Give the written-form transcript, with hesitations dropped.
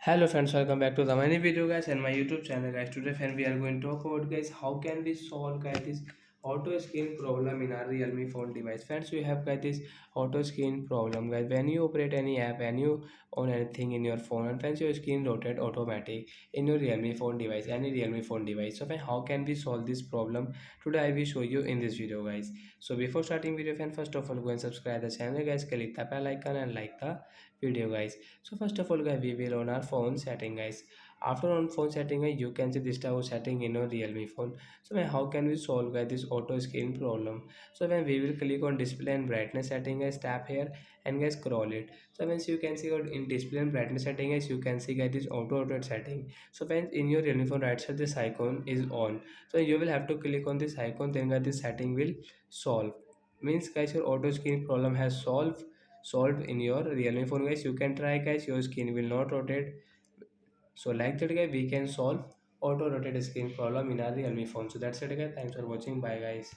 Hello friends, welcome back to the many video guys and my YouTube channel guys. Today friend we are going to talk about guys how can we solve guys this auto screen problem in our Realme phone device. Friends, we have got this auto screen problem guys. When you operate any app, when you own anything in your phone, and friends your screen rotate automatic in your Realme phone device, any Realme phone device. So friend, how can we solve this problem? Today I will show you in this video guys. So before starting video friend, first of all go and subscribe the channel guys, click the bell icon and like the video guys. So first of all guys, we will on our phone setting guys. After on phone setting guys, you can see this type of setting in your Realme phone. So when how can we solve guys this auto screen problem? So when we will click on display and brightness setting guys, tap here and guys scroll it. So once you can see in display and brightness setting guys, you can see guys this auto rotate setting. So when in your Realme phone right side this icon is on, so you will have to click on this icon, then guys this setting will solve. Means guys your auto screen problem has solved in your Realme phone guys. You can try guys, your screen will not rotate. So like that guys, we can solve auto rotate screen problem in our Realme phone. So that's it guys, thanks for watching, bye guys.